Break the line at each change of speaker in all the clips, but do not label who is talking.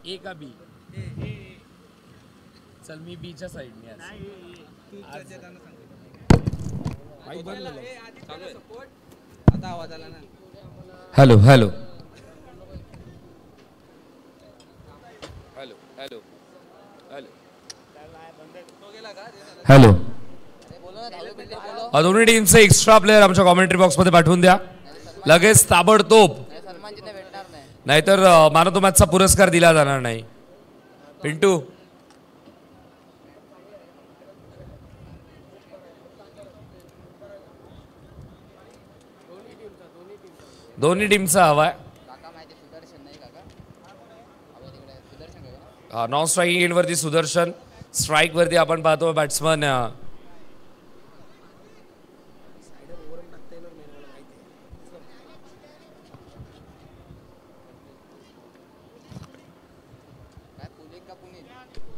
ए का बी? चल मी बीच्या साईडने
आता आवाज आला ना.
Hello hello hello hello hello hello. दोन्ही टीमचे एक्स्ट्रा प्लेयर आमच्या कॉमेंट्री बॉक्स मध्ये पाठवून द्या लगेच ताबडतोब, नाहीतर मॅन ऑफ द मॅचचा पुरस्कार दिला जाणार नाही. पिंटू दोन्ही टीमचा हवाय. नॉन स्ट्रायकिंग एंड वरती सुदर्शन, स्ट्राईक वरती आपण पाहतो बॅट्समन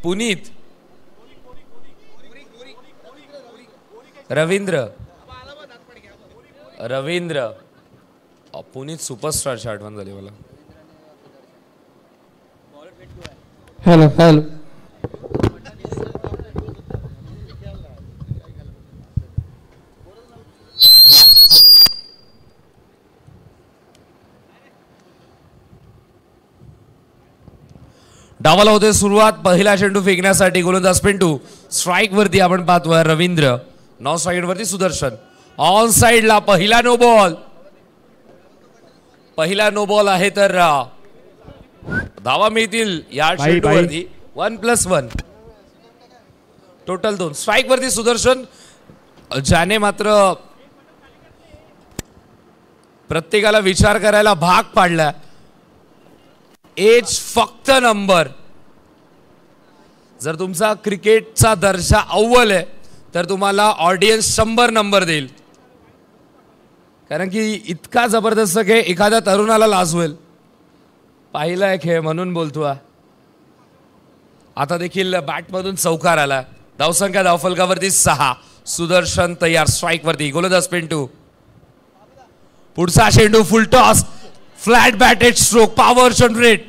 पुनीत, रवींद्र रवींद्र पुनीत सुपरस्टारची आठवण झाली मला.
Hello hello.
डावाला होते सुरुवात. पहिला चेंडू फेकण्यासाठी गोलंदाज पिंटू, स्ट्राईक वरती आपण पाहतोय रवींद्र, नॉन स्ट्राईक वरती सुदर्शन. ऑन साइडला पहिला नो बॉल, पहिला नो बॉल आहे तर धावा मिळतील या चेंडूवरती. 1+1 टोटल 2. स्ट्राईक वरती सुदर्शन, ज्याने मात्र प्रत्येकाला विचार करायला भाग पाडला. एज फक्त नंबर. जर तुमचा क्रिकेटचा दर्जा अव्वल आहे तर तुम्हाला ऑडियन्स 100 नंबर देईल, कारण की इतका जबरदस्त खेळ एखाद्या तरुणाला लाजवेल. पाहिलाय खेळ म्हणून बोलतो. आता देखील बॅटमधून चौकार आला. धावसंख्या धावफलकावरती 6. सुदर्शन तयार स्ट्राईक वरती. गोलंदाज पिंटू, पुढचा चेंडू full toss, flat batted stroke, power generate.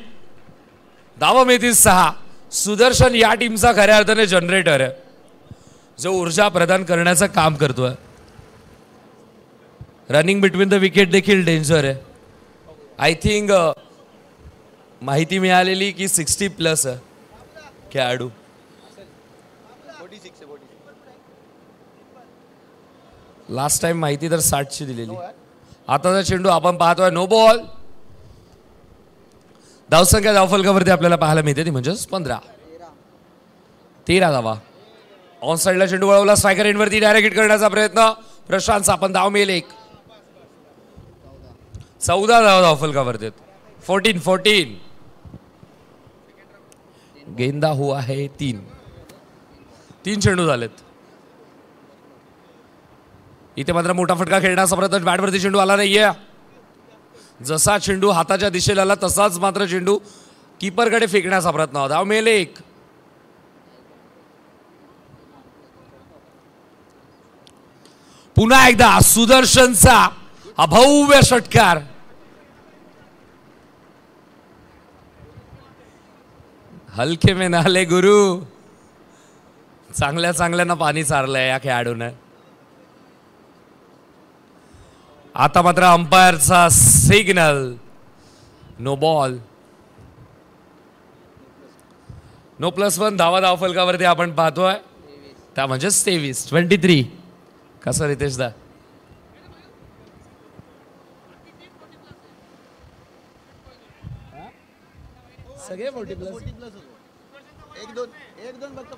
धावा मिळतील 6. सुदर्शन या टीमचा खऱ्या अर्थाने जनरेटर आहे, जो ऊर्जा प्रदान करण्याचं काम करतोय. रनिंग बिटवीन द विकेट देखील डेंजर आहे. आय थिंक माहिती मिळालेली की 60+ आहे खेळाडू. लास्ट टाइम माहिती तर 60ची दिलेली. आताचा चेंडू आपण पाहतोय नो बॉल. धावसंख्या धावफलकावरती आपल्याला पाहायला मिळते ती म्हणजेच 13 धावा. ऑन साइडला चेंडू वळवला, स्ट्रायकर एंडवरती डायरेक्ट हिट करण्याचा प्रयत्न. प्रशांत आपण धाव मिळेल 1. 14 धावा धावफलकावरती. 14. गेंदा हुआ है 3 चेंडू झालेत. इथे मात्र मोठा फटका खेळण्याचा प्रयत्न. बॅटवरती चेंडू आला नाहीये. जसा चेंडू हाताच्या दिशेला आला तसाच मात्र चेंडू कीपरकडे फेकण्याचा प्रयत्न. धाव मिळेल 1. पुन्हा एकदा सुदर्शनचा अभव्य षटकार. हलके में नाले गुरु. चांगल्यानं पाणी चारलंय या खेळाडूने. आता मात्र अंपायरचा सिग्नल, नो बॉल. No+1 धावा धावफलकावरती आपण पाहतोय त्या म्हणजेच 23. कसं रितेश दा?
सगळे 40+. 1-2 फक्त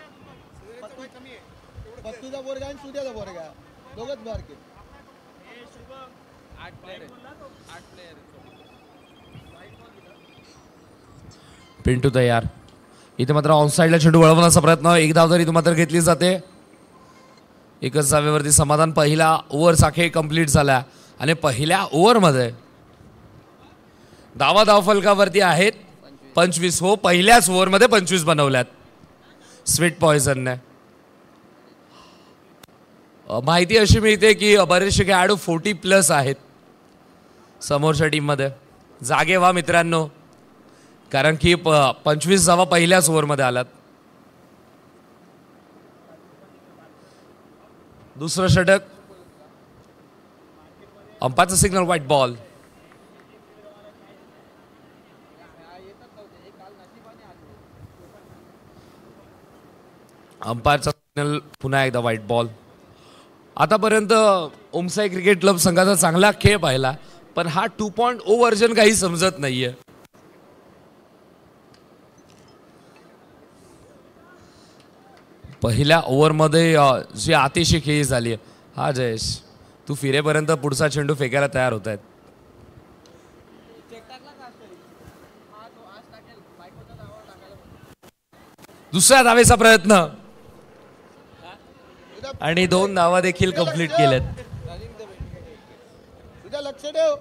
पत्तूचा बोरगा आणि सुद्याचा बोरगा दोघच बारके.
8 प्लेयर.
पिंटू तयार. इथे मात्र ऑन साइडला चेंडू वळवण्याचा प्रयत्न. 1 धाव तरी मात्र घेतली जाते. 1च धावेवरती समाधान. पहिला ओव्हरचा खेळ कंप्लीट झाला आणि पहिल्या ओव्हरमध्ये धावा धावफलकावरती आहेत 25. हो, पहिल्याच ओव्हरमध्ये 25 बनवल्यात स्वीट पॉइझनने. माहिती अशी मिळते की बरेचसे खेळाडू 40+ आहेत समोरच्या टीममध्ये. जागे व्हा मित्रांनो, कारण की 25 धावा पहिल्याच ओव्हरमध्ये आल्यात. दुसरं षटक. अंपायरचं सिग्नल व्हाईट बॉल. अंपायरचा सिग्नल पुन्हा एकदा व्हाईट बॉल. आतापर्यंत ओमसाई क्रिकेट क्लब संघाचा चांगला खेळ पाहिला, पण हा 2.0 व्हर्जन काही समजत नाहीये. पहिल्या ओव्हरमध्ये जी आतिशी खेळी झाली. हा जयेश, तू फिरेपर्यंत पुढचा चेंडू फेकायला तयार होत आहेत. दुसऱ्या धावेचा प्रयत्न आणि 2 धावा देखील कंप्लीट केल्यात.
तुझ्या लक्ष ठेव.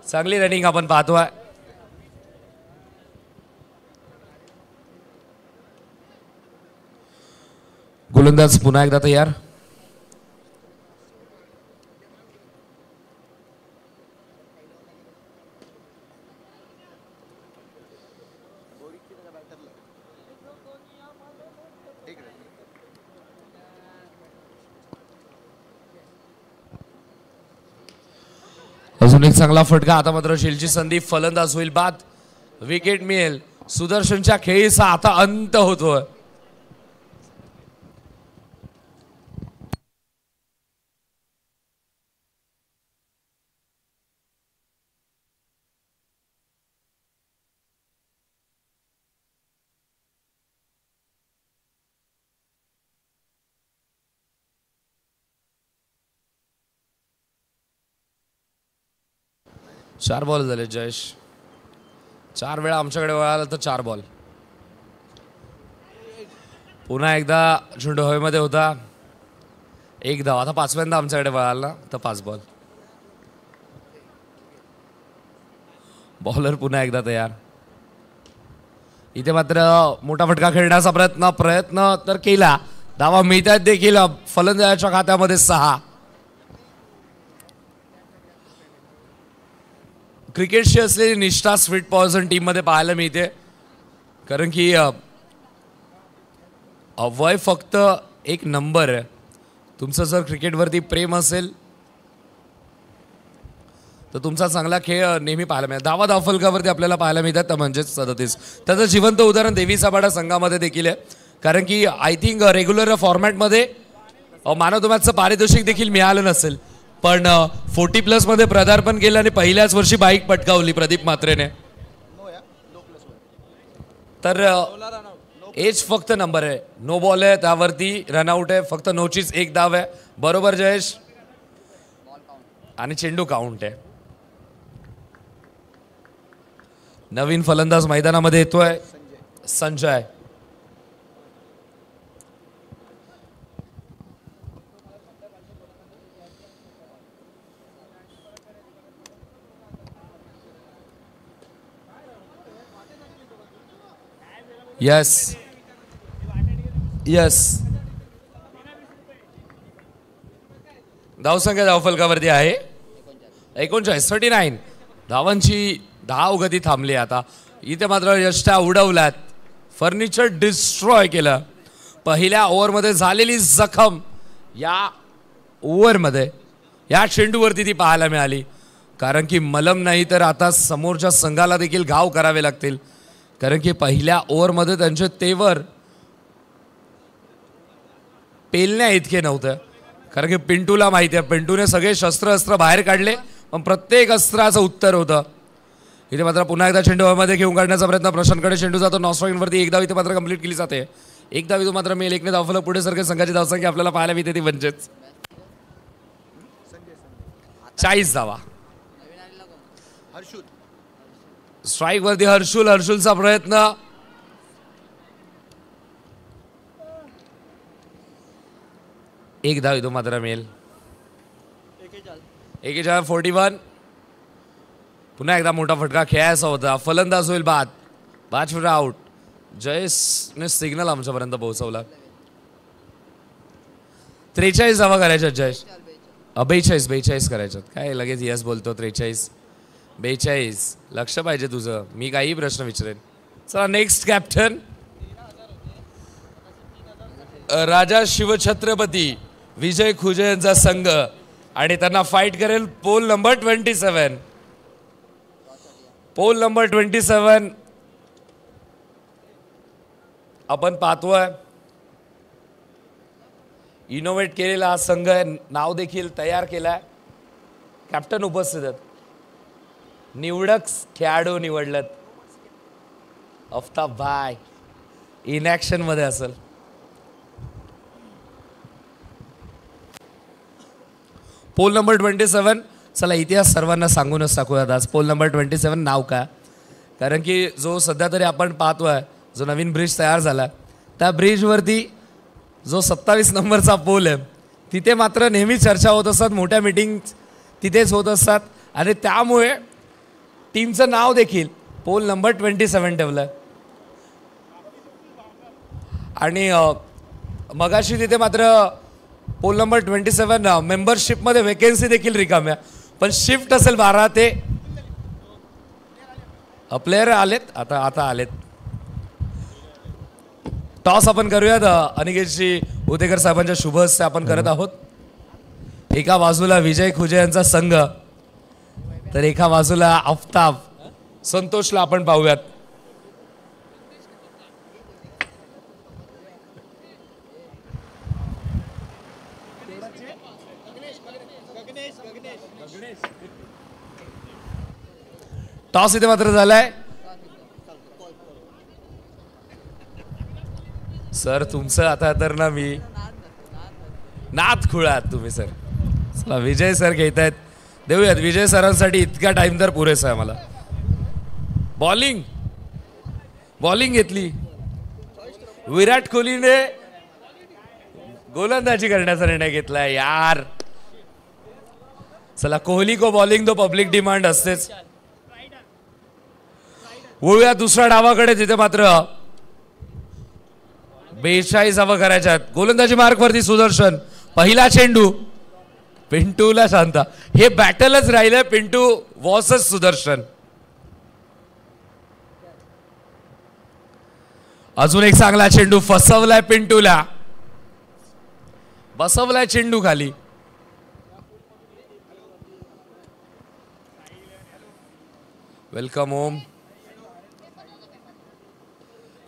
चांगली रनिंग आपण पाहतोय. गोलंदाज पुन्हा एकदा तयार. अजून एक चांगला फटका. आता मात्र शेलची संधी. फलंदाज होईल बाद. विकेट मिळेल. सुदर्शनच्या खेळीचा आता अंत होतोय. चार बॉल झाले जयेश. 4 वेळा आमच्याकडे वळाला तर 4 बॉल. पुन्हा एकदा चेंडू हवेमध्ये होता. 1 धाव. आता 5व्यांदा आमच्याकडे वळाला तर 5 बॉल. बॉलर पुन्हा एकदा तयार. इथे मात्र मोठा फटका खेळण्याचा प्रयत्न तर केला. धावा मिळतात देखील. फलंदाजाच्या खात्यामध्ये 6. क्रिकेटशी असलेली निष्ठा स्वीट पॉइझन टीम मध्ये पाहायला मिळते. कारण की वय फक्त एक नंबर आहे. तुमचं जर क्रिकेटवरती प्रेम असेल तर तुमचा चांगला खेळ नेहमी पाहायला मिळेल. धावा धावफलकावरती आपल्याला पाहायला मिळतात, म्हणजेच 37. त्याचं जिवंत उदाहरण देवी साबाडा संघामध्ये देखील आहे. कारण की आय थिंक रेग्युलर फॉर्मॅटमध्ये मॅन ऑफ द मॅचचं पारितोषिक देखील मिळालं नसेल, पण 40+ मध्ये पदार्पण केलं आणि पहिल्याच वर्षी बाईक पटकावली प्रदीप म्हात्रेने. तर एज फक्त नंबर आहे. नो बॉल आहे, त्यावरती रनआउट आहे. फक्त नोचीच 1 धाव आहे. बरोबर जयेश. आणि चेंडू काउंट आहे. नवीन फलंदाज मैदानामध्ये येतोय संजय. Yes yes. धावसंख्या धावफलकावरती आहे 39. 39 धावांची धाव गती थांबली. आता इथे मात्र यष्टा उडवल्यात. फर्निचर डिस्ट्रॉय केलं. पहिल्या ओव्हरमध्ये झालेली जखम या ओव्हरमध्ये या चेंडूवरती ती पाहायला मिळाली. कारण की मलम नाही तर आता समोरच्या संघाला देखील घाव करावे लागतील. कारण की पहिल्या ओव्हरमध्ये त्यांचे तेवर पेलण्या इतके नव्हतं. कारण की पिंटूला माहिती आहे, पिंटूने सगळे शस्त्र बाहेर काढले, पण प्रत्येक अस्त्राचं उत्तर होतं. इथे मात्र पुन्हा एकदा चेंडू हवेमध्ये घेऊन काढण्याचा प्रयत्न. प्रशांतकडे चेंडू जातो. नॉस्ट्रॉइनवरती 1 धाव इथे मात्र कंप्लीट केली जाते. 1 धाव इथं मात्र मेल. 1ने धावफलक पुढे सारखे. संघाची धावसंख्या आपल्याला पाहायला मिळते ती 45. 40 धावा. स्ट्राईक वरती हर्षुलचा प्रयत्न. एक धाव इथं मात्र मिळेल. 41. पुन्हा एकदा मोठा फटका खेळायचा होता. फलंदाज होईल बाद. 5 फुट आउट. जयेशने सिग्नल आमच्यापर्यंत पोहोचवला. 43 धावा करायच्या जयेश. 42 करायच्यात. काय लगेच यस बोलतो. 43 42 लक्ष पाहिजे तुझं, मी काही प्रश्न विचारेन. चला नेक्स्ट कॅप्टन राजा शिवछत्रपती विजय खुजे यांचा संघ आणि त्यांना फाईट करेल पोल नंबर 27. पोल नंबर 27 आपण पाहतोय. इनोव्हेट केलेला हा संघ आहे, नाव देखील तयार केलाय. कॅप्टन उपस्थित आहेत. निवडक खेळाडू निवडलेत. अफ्ताब भाई इन ऍक्शन मध्ये असेल. पोल नंबर 27. चला इतिहास सर्वांना सांगूनच टाकूयात आज. पोल नंबर 27 नाव काय, कारण की जो सध्या तरी आपण पाहतोय जो नवीन ब्रिज तयार झाला त्या ब्रिजवरती जो 27 नंबरचा पोल आहे तिथे मात्र नेहमी चर्चा होत असतात, मोठ्या मीटिंग तिथेच होत असतात आणि त्यामुळे टीमचं नाव देखील पोल नंबर 27 ठेवलं आहे. आणि मगाशी तिथे मात्र पोल नंबर 27 मेंबरशिपमध्ये वेकेन्सी देखील रिकाम्या, पण शिफ्ट असेल 12 ते प्लेयर आलेत आता आलेत. टॉस आपण करूयात. अनिकेतजी उतेकर साहेबांच्या शुभ हस्ते आपण करत आहोत. एका बाजूला विजय खुजे यांचा संघ तर एका बाजूला आफताब संतोषला आपण पाहूयात. टॉस इथे मात्र झालाय. सर तुमचं आता तर ना मी नाथ खुळात तुम्ही सर. चला विजय सर घेत आहेत, देऊयात विजय सरांसाठी इतका टाइम तर पुरेसा आहे मला. बॉलिंग घेतली. विराट कोहलीने गोलंदाजी करण्याचा निर्णय घेतलाय यार. चला कोहली को बॉलिंग तो पब्लिक डिमांड असतेच. वळूया दुसऱ्या डावाकडे. तिथे मात्र 42 धावा करायच्यात. गोलंदाजी मार्क वरती सुदर्शन. पहिला चेंडू पिंटूला शांता. हे बॅटलच राहिलंय पिंटू वर्सेस सुदर्शन. अजून एक चांगला चेंडू फसवलाय पिंटूला, बसवलाय चेंडू खाली. Welcome home.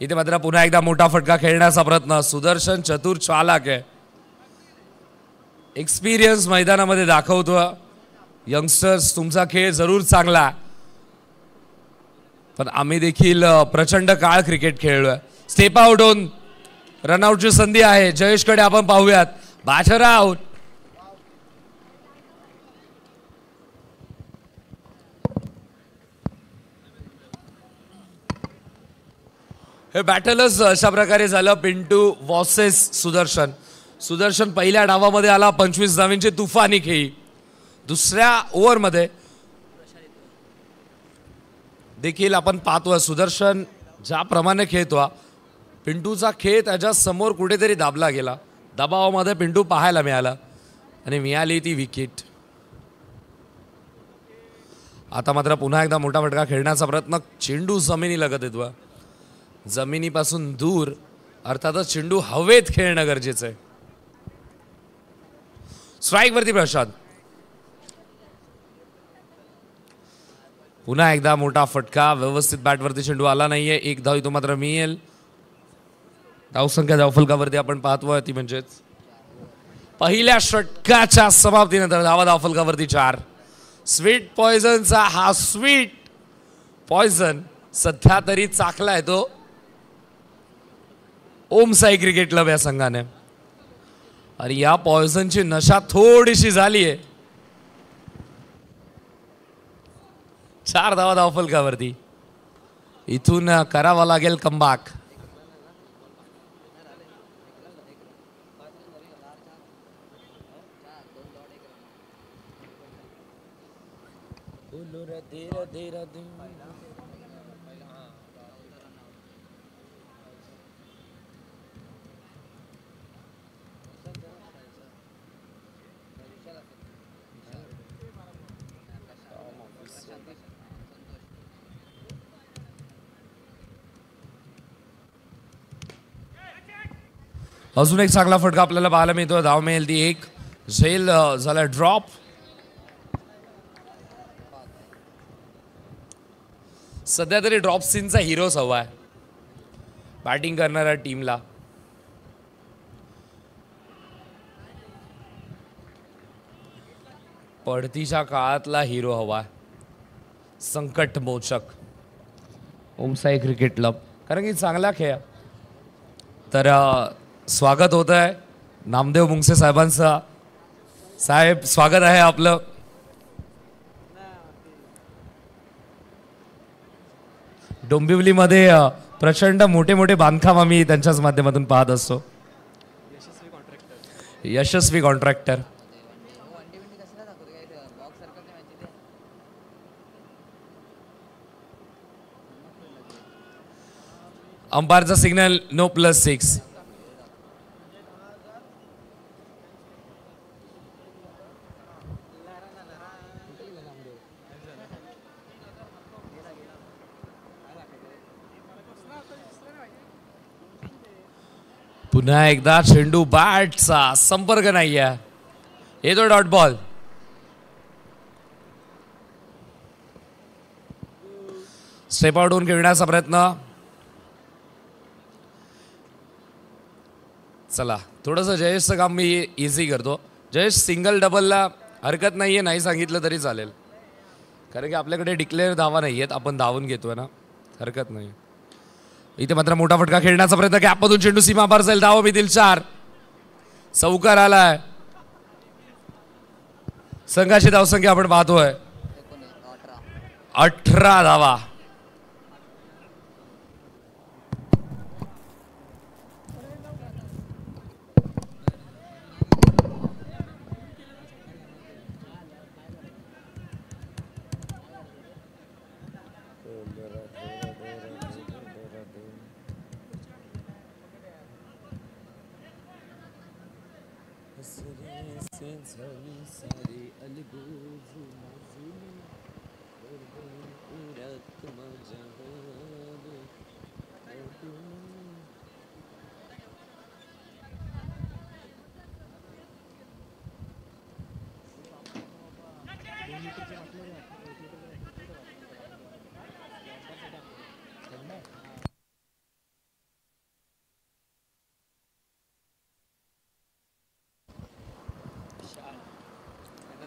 इथे मात्र पुन्हा एकदा मोठा फटका खेळण्याचा प्रयत्न. सुदर्शन चतुर चालाक आहे, एक्सपिरियन्स मैदानामध्ये दाखवतो. यंगस्टर्स तुमचा खेळ जरूर चांगला, पण आम्ही देखील प्रचंड काळ क्रिकेट खेळलोय. स्टेप आउट होऊन रनआउटची संधी आहे. जयेशकडे आपण पाहूयात. बाछरा आउट. हे बॅटलच अशा प्रकारे झालं. पिंटू वर्सेस सुदर्शन. सुदर्शन पहिल्या डावामध्ये आला 25 धावांची तुफानी खेळी. दुसऱ्या ओव्हरमध्ये देखील आपण पाहतोय सुदर्शन ज्याप्रमाणे खेळतो पिंटूचा खेळ त्याच्या समोर कुठेतरी दाबला गेला. दबावामध्ये पिंटू पाहायला मिळाला आणि मिळाली ती विकेट. आता मात्र पुन्हा एकदा मोठा फटका खेळण्याचा प्रयत्न. चेंडू जमिनी लगत येतो. जमिनीपासून दूर, अर्थातच चेंडू हवेत खेळणं गरजेचं आहे. स्ट्राईक वरती प्रशांत. पुन्हा एकदा मोठा फटका. व्यवस्थित बॅटवरती चेंडू आला नाहीये. एक धाव तो मात्र मिळेल. धावसंख्या धावफलकावरती आपण पाहतोय ती म्हणजेच पहिल्या षटकाच्या समाप्तीनंतर धावफलकावरती 4. स्वीट पॉइझनचा हा स्वीट पॉइझन सध्या तरी चाकलाय तो ओम साई क्रिकेट क्लब या संघाने. आणि या पॉइझनची नशा थोडीशी झाली आहे. 4 धावा धावफलकावरती. इथून करावा लागेल कमबॅक. अजून एक चांगला फटका आपल्याला पाहायला मिळतो. धाव मिळेल ती एक. झेल झाला ड्रॉप. सध्या तरी ड्रॉप सीनचा हिरोच हवा आहे बॅटिंग करणाऱ्या टीमला. पडतीच्या काळातला हिरो हवा, संकट मोचक. ओमसाई क्रिकेट क्लब, कारण की चांगला खेळ. तर स्वागत होत आहे नामदेव मुंगसे साहेबांचं. साहेब स्वागत आहे आपलं. डोंबिवलीमध्ये प्रचंड मोठे मोठे बांधकाम आम्ही त्यांच्याच माध्यमातून पाहत असतो. यशस्वी कॉन्ट्रॅक्टर. अंपायरचा सिग्नल नो +6. पुन्हा एकदा चेंडू बॅटचा संपर्क नाहीये. येतो डॉट बॉल. स्टेप आउट होऊन खेळण्याचा प्रयत्न. चला थोडंसं जयेशचं काम मी इझी करतो. जयेश सिंगल डबलला हरकत नाहीये, नाही सांगितलं तरी चालेल, कारण की आपल्याकडे डिक्लेअर धावा नाही आहेत. आपण धावून घेतोय ना, हरकत नाही. इथे मात्र मोठा फटका खेळण्याचा प्रयत्न. गॅपमधून चेंडू सीमा पार जाईल. धावा मिळतील 4. चौकार आलाय. संघाची धावसंख्या आपण पाहतोय 18 धावा.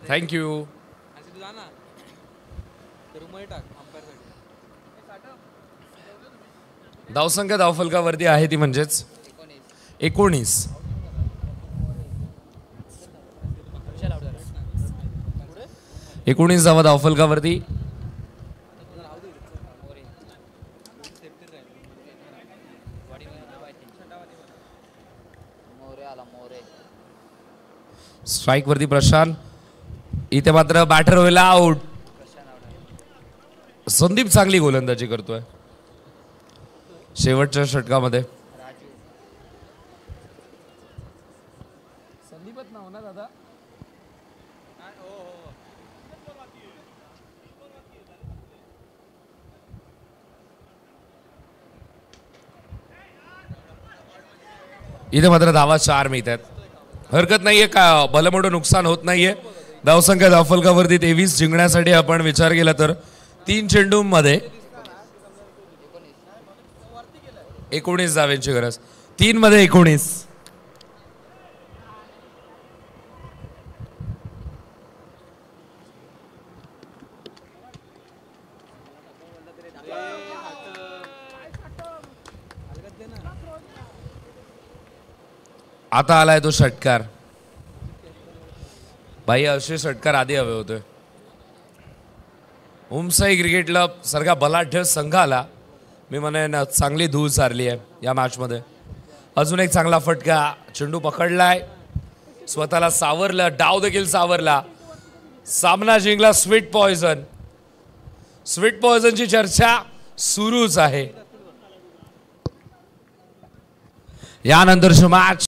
थँक्यू. धावसंख्या धावफलकावरती आहे ती म्हणजेच 19. धावा धावफलकावरती. स्ट्राईक वरती प्रशांत. इथे मात्र बॅटर होईल आउट. संदीप चांगली गोलंदाजी करतोय शेवटच्या षटकामध्ये. संदीपच नाव ना दादा. इथे मात्र धावा 4 मिळतात. हरकत नाहीये, का भलं मोठं नुकसान होत नाहीये. धावसंख्या धावफलकावरती 23 जिंकण्यासाठी आपण विचार केला तर 3 चेंडूंमध्ये 19 धावांची गरज. 3 मध्ये 19. आता आलाय तो षटकार. भाई असे षटकार आधी हवे होते. ओमसाई क्रिकेट क्लब सारखा बलाढ्य संघाला मी म्हणेन चांगली धूळ सारली आहे या मॅचमध्ये. अजून एक चांगला फटका. चेंडू पकडलाय, स्वतःला सावरलं, डाव देखील सावरला. सामना जिंकला स्वीट पॉयझन. स्वीट पॉयझनची चर्चा सुरूच आहे. यानंतरची मॅच